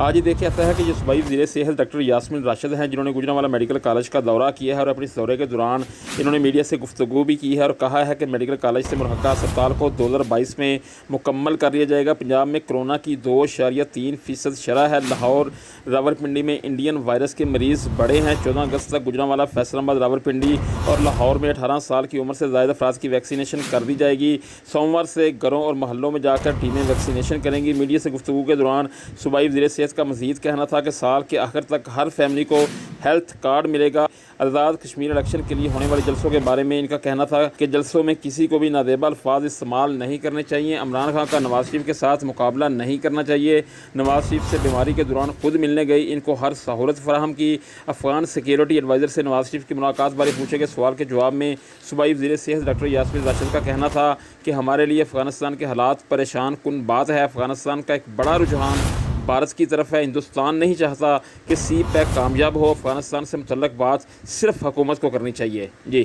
آج یہ دیکھا جاتا ہے کہ جو صوبائی وزیر صحت ڈاکٹر یاسمین راشد ہیں، جنہوں نے گوجرانوالہ میڈیکل کالج کا دورہ کیا ہے اور اپنے اس دورے کے دوران انہوں نے میڈیا سے گفتگو بھی کی ہے اور کہا ہے کہ میڈیکل کالج سے مرحقہ اسپتال کو 2022 میں مکمل کر لیا جائے گا۔ پنجاب میں کرونا کی 2.3% شرح ہے۔ لاہور راولپنڈی میں انڈین وائرس کے مریض بڑھے ہیں۔ 14 اگست تک گوجرانوالہ، فیصل آباد، راولپنڈی اور لاہور میں 18 سال کی عمر سے زائد افراد کی ویکسینیشن کر دی جائے گی۔ سوموار سے گھروں اور محلوں میں جا کر ٹیمیں ویکسینیشن کریں گی۔ میڈیا سے گفتگو کے دوران صوبائی وزیر صحت کا مزید کہنا تھا کہ سال کے آخر تک ہر فیملی کو ہیلتھ کارڈ ملے گا۔ آزاد کشمیر الیکشن کے لیے ہونے والے جلسوں کے بارے میں ان کا کہنا تھا کہ جلسوں میں کسی کو بھی نازیبا الفاظ استعمال نہیں کرنے چاہیے۔ عمران خان کا نواز شریف کے ساتھ مقابلہ نہیں کرنا چاہیے۔ نواز شریف سے بیماری کے دوران خود ملنے گئی، ان کو ہر سہولت فراہم کی۔ افغان سیکیورٹی ایڈوائزر سے نواز شریف کی ملاقات بارے پوچھے گئے سوال کے جواب میں صوبائی وزیر صحت ڈاکٹر یاسمین راشد کا کہنا تھا کہ ہمارے لیے افغانستان کے حالات پریشان کن بات ہے۔ افغانستان کا ایک بڑا رجحان بھارت کی طرف ہے۔ ہندوستان نہیں چاہتا کہ سی پیک کامیاب ہو۔ افغانستان سے متعلق بات صرف حکومت کو کرنی چاہیے۔ جی